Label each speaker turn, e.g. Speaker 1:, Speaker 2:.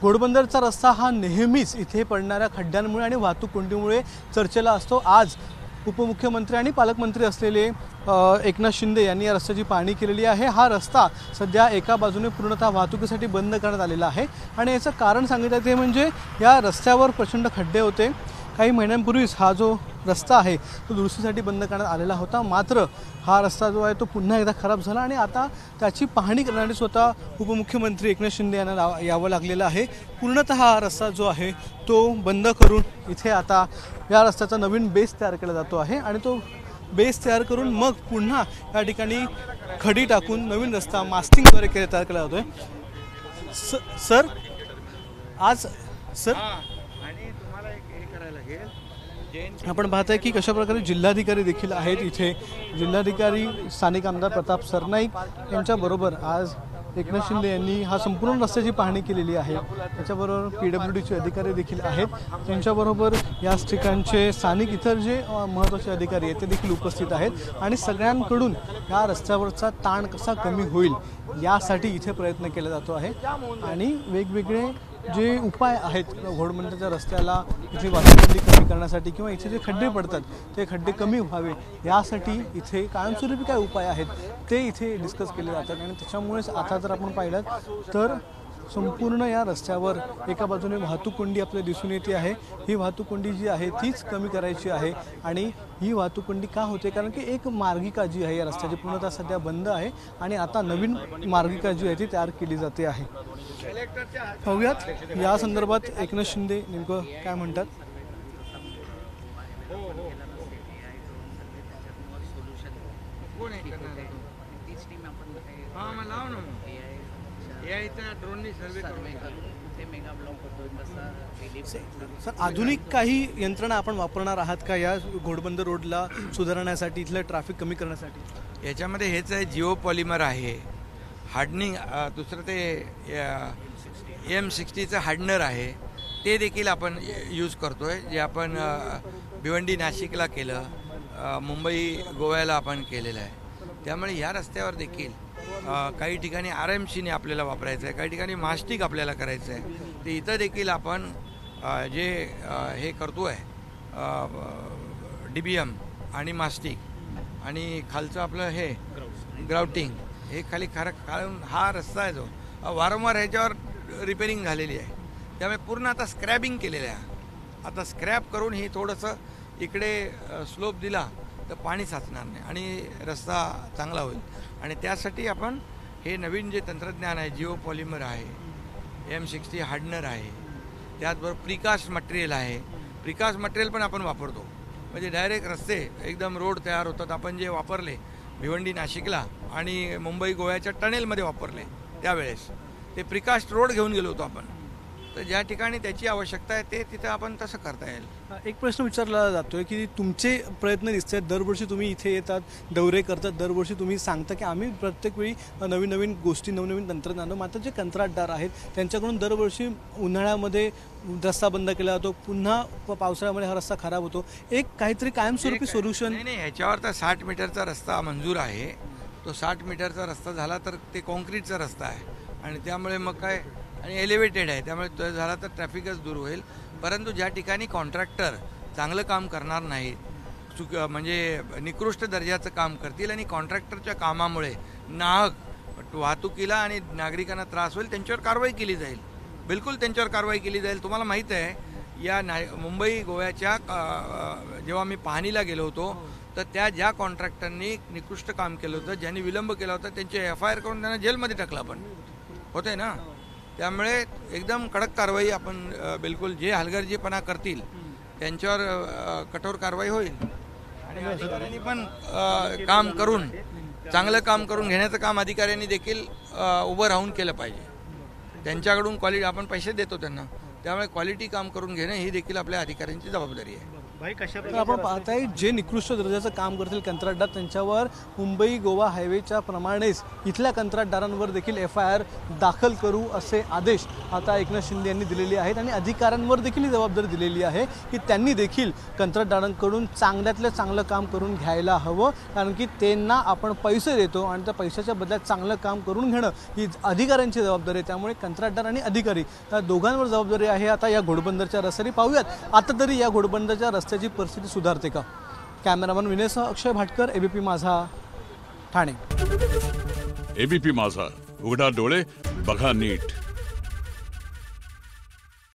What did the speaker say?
Speaker 1: घोडबंदरचा रस्ता हा नेहमीच इथे पडणाऱ्या खड्ड्यांमुळे आणि वाहतूक कोंडीमुळे चर्चेला असतो। आज उपमुख्यमंत्री आणि पालकमंत्री असलेले एकनाथ शिंदे यांनी या रस्त्याची पाहणी केलेली आहे। हा रस्ता सध्या एका बाजूने पूर्णतः वाहतुकीसाठी बंद करण्यात आलेला आहे आणि याचं कारण सांगितलं ते म्हणजे या रस्त्यावर प्रचंड खड्डे होते। काही महिन्यांपूर्वीच हा जो रस्ता आहे तो दुरुस्तीसाठी बंद करण्यात आलेला होता, मात्र हा रस्ता जो आहे तो पुन्हा एकदा खराब झाला आणि आता त्याची पाहणी करण्यासाठी स्वतः उपमुख्यमंत्री एकनाथ शिंदे यांना यावं लागलेलं आहे। पूर्णतः हा रस्ता जो आहे तो बंद करून इथे आता या रस्त्याचा नवीन बेस तयार केला जातो आहे आणि तो बेस तयार करून मग पुन्हा या ठिकाणी खडी टाकून नवीन रस्ता मास्टिंगद्वारे तयार केला जातो आहे। सर आज सर आपण पाहताय की कशा प्रकारे जिल्हाधिकारी देखील आहेत इथे। जिल्हाधिकारी स्थानिक आमदार प्रताप सरनाईक यांच्याबरोबर आज एकनाथ शिंदे यांनी हा संपूर्ण रस्त्याची पाहणी केलेली आहे। त्याच्याबरोबर PWDचे अधिकारी देखील आहेत, त्यांच्याबरोबर याच ठिकाणचे स्थानिक इतर जे महत्त्वाचे अधिकारी आहेत ते देखील उपस्थित आहेत आणि सगळ्यांकडून या रस्त्यावरचा ताण कसा कमी होईल यासाठी इथे प्रयत्न केला जातो आहे आणि वेगवेगळे जे उपाय आहेत घोडबंदरच्या रस्त्याला इथे वाहतूक कमी करण्यासाठी किंवा इथे जे खड्डे पडतात ते खड्डे कमी व्हावे यासाठी इथे कायमस्वरूपी काय उपाय आहेत ते इथे डिस्कस केले जातात आणि त्याच्यामुळेच आता जर आपण पाहिलं तर संपूर्ण या रस्त्यावर एका बाजूने वाहतूक कोंडी आपल्याला दिसून येते आहे। ही वाहतूक कोंडी जी आहे तीच कमी करायची आहे आणि ही वाहतूक कोंडी का होते कारण की एक मार्गिका जी आहे या रस्त्याची पूर्णतः सध्या बंद आहे आणि आता नवीन मार्गिका जी आहे ती तयार केली जाते आहे। पाहूयात या संदर्भात एकनाथ शिंदे नेमकं काय म्हणतात। सर आधुनिक काही यंत्रणा आपण वापरणार आहात का या घोडबंदर रोडला सुधारण्यासाठी, इथलं ट्रॅफिक कमी करण्यासाठी?
Speaker 2: याच्यामध्ये हेच आहे, जिओ पॉलिमर आहे, हार्डनिंग, दुसरं ते M60चं हार्डनर आहे, ते देखील आपण यूज करतोय, जे आपण भिवंडी नाशिकला केलं, मुंबई गोव्याला आपण केलेलं आहे। त्यामुळे या रस्त्यावर देखील काही ठिकाणी RMCने आपल्याला वापरायचं आहे, काही ठिकाणी मास्टिक आपल्याला करायचं आहे। ते इथं देखील आपण जे हे करतो आहे DBM आणि मास्टिक आणि खालचं आपलं हे ग्राउटिंग हे खाली कारण हा रस्ता आहे जो वारंवार ह्याच्यावर रिपेरिंग झालेली आहे, त्यामुळे पूर्ण आता स्क्रॅबिंग केलेलं आहे। आता स्क्रॅप करून हे थोडंसं इकडे स्लोप दिला तर पाणी साचणार नाही आणि रस्ता चांगला होईल आणि त्यासाठी आपण हे नवीन जे तंत्रज्ञान आहे, जिओ पॉलिमर आहे, M60 हार्डनर आहे, त्याचबरोबर प्रिकास्ट मटेरियल आहे। प्रिकास्ट मटेरियल पण आपण वापरतो, म्हणजे डायरेक्ट रस्ते एकदम रोड तयार होतात। आपण जे वापरले भिवंडी नाशिकला आणि मुंबई गोव्याच्या टनेलमध्ये वापरले त्यावेळेस ते प्रिकास्ट रोड घेऊन गेलो होतो आपण, तर ज्या ठिकाणी त्याची आवश्यकता आहे ते तिथं आपण तसं करता येईल।
Speaker 1: एक प्रश्न विचारला जातोय की तुमचे प्रयत्न दिसत आहेत, दरवर्षी तुम्ही इथे येतात, दौरे करतात, दरवर्षी तुम्ही सांगता की आम्ही प्रत्येक वेळी नवीन नवीन गोष्टी, नवनवीन तंत्रज्ञान, मात्र जे कंत्राटदार आहेत त्यांच्याकडून दरवर्षी उन्हाळ्यामध्ये रस्ता बंद केला जातो, पुन्हा पावसाळ्यामध्ये हा रस्ता खराब होतो। एक काहीतरी कायमस्वरूपी सोल्युशन
Speaker 2: नाही, ह्याच्यावर तर 60 मीटरचा रस्ता मंजूर आहे, तो 60 मीटरचा रस्ता झाला तर ते कॉन्क्रीटचा रस्ता आहे आणि त्यामुळे मग काय आणि एलिव्हेटेड आहे, त्यामुळे तो झाला तर ट्रॅफिकच दूर होईल। परंतु ज्या ठिकाणी कॉन्ट्रॅक्टर चांगलं काम करणार नाहीत, म्हणजे निकृष्ट दर्जाचं काम करतील आणि कॉन्ट्रॅक्टरच्या कामामुळे नाहक वाहतुकीला आणि नागरिकांना त्रास होईल, त्यांच्यावर कारवाई केली जाईल, बिलकुल त्यांच्यावर कारवाई केली जाईल। तुम्हाला माहीत आहे या मुंबई गोव्याच्या जेव्हा मी पाहणीला गेलो होतो तर त्या ज्या कॉन्ट्रॅक्टरनी निकृष्ट काम केलं होतं, ज्यांनी विलंब केला होता, त्यांचे FIR करून त्यांना जेलमध्ये टाकलं आपण, होते ना। त्यामुळे एकदम कडक कारवाई आपण बिलकुल जे हलगर्जीपणा करतील त्यांच्यावर कठोर कारवाई होईल आणि अधिकाऱ्यांनी पण काम करून चांगलं काम करून घेण्याचं काम अधिकाऱ्यांनी देखील उभं राहून केलं पाहिजे। त्यांच्याकडून क्वालिटी आपण पैसे देतो त्यांना, त्यामुळे क्वालिटी काम करून घेणं ही देखील आपल्या अधिकाऱ्यांची जबाबदारी आहे।
Speaker 1: तर आपण पाहताय जे निकृष्ट दर्जाचं काम करतील कंत्राटदार त्यांच्यावर मुंबई गोवा हायवेच्या प्रमाणेच इथल्या कंत्राटदारांवर देखील FIR दाखल करू असे आदेश आता एकनाथ शिंदे यांनी दिलेले आहेत आणि अधिकाऱ्यांवर देखील ही जबाबदारी दिलेली आहे की त्यांनी देखील कंत्राटदारांकडून चांगल्यातलं चांगलं काम करून घ्यायला हवं, कारण की त्यांना आपण पैसे देतो आणि त्या पैशाच्या बदल्यात चांगलं काम करून घेणं ही अधिकाऱ्यांची जबाबदारी आहे. त्यामुळे कंत्राटदार आणि अधिकारी त्या दोघांवर जबाबदारी आहे. आता या घोडबंदरच्या रस्त्याने पाहूयात आता तरी या घोडबंदरच्या रस्त्याची परिस्थिती सुधारते का. कॅमेरामन विनयसह अक्षय भाटकर, ABP माझा, ठाणे.
Speaker 3: ABP माझा, उघडा डोळे बघा नीट.